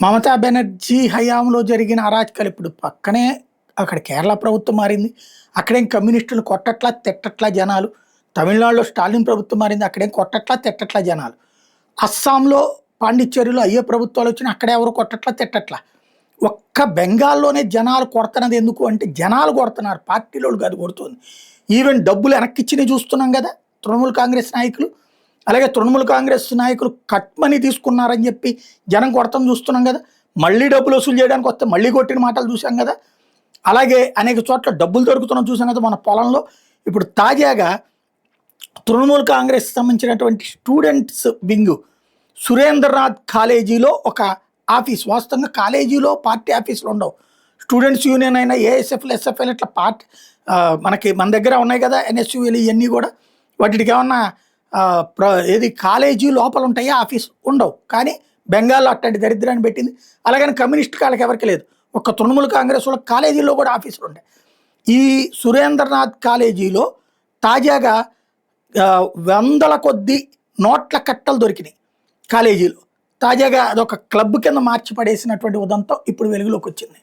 మమతా బెనర్జీ హయాంలో జరిగిన అరాచకాలు ఇప్పుడు పక్కనే అక్కడ కేరళ ప్రభుత్వం మారింది. అక్కడేం కమ్యూనిస్టులు కొట్టట్లా తిట్టట్లా జనాలు. తమిళనాడులో స్టాలిన్ ప్రభుత్వం మారింది. అక్కడేం కొట్టట్లా తిట్టట్లా జనాలు. అస్సాంలో పాండిచ్చేరిలో అయ్యే ప్రభుత్వాలు వచ్చినా అక్కడ ఎవరు కొట్టట్లా తిట్టట్లా. ఒక్క బెంగాల్లోనే జనాలు కొడుతున్నది ఎందుకు అంటే జనాలు కొడుతున్నారు, పార్టీలో కాదు కొడుతుంది. ఈవెన్ డబ్బులు వెనక్కిచ్చినవి చూస్తున్నాం కదా తృణమూల్ కాంగ్రెస్ నాయకులు. అలాగే తృణమూల్ కాంగ్రెస్ నాయకులు కట్ మనీ తీసుకున్నారని చెప్పి జనం కొడతాం చూస్తున్నాం కదా. మళ్ళీ డబ్బులు వసూలు చేయడానికి వస్తే మళ్ళీ కొట్టిన మాటలు చూసాం కదా. అలాగే అనేక చోట్ల డబ్బులు దొరుకుతున్నాం చూసాం కదా మన పొలంలో. ఇప్పుడు తాజాగా తృణమూల్ కాంగ్రెస్ సంబంధించినటువంటి స్టూడెంట్స్ వింగ్ సురేంద్రనాథ్ కాలేజీలో ఒక ఆఫీస్, వాస్తవంగా కాలేజీలో పార్టీ ఆఫీసులు ఉండవు. స్టూడెంట్స్ యూనియన్ అయినా ఏఎస్ఎఫ్లు ఎస్ఎఫ్ఎల్ ఇట్లా పార్టీ మనకి మన దగ్గర ఉన్నాయి కదా, ఎన్ఎస్యూఎల్ ఇవన్నీ కూడా వాటికి ఏమన్నా ఏది కాలేజీ లోపల ఉంటాయా, ఆఫీస్ ఉండవు. కానీ బెంగాల్లో అట్లాంటి దరిద్రాన్ని పెట్టింది. అలాగని కమ్యూనిస్ట్ కాళ్ళకి ఎవరికి లేదు. ఒక్క తృణమూల్ కాంగ్రెస్ వాళ్ళ కాలేజీలో కూడా ఆఫీసులు ఉంటాయి. ఈ సురేంద్రనాథ్ కాలేజీలో తాజాగా వందల కొద్ది నోట్ల కట్టలు దొరికినాయి కాలేజీలో. తాజాగా అదొక క్లబ్ కింద మార్చి పడేసినటువంటి ఉదంతం ఇప్పుడు వెలుగులోకి వచ్చింది.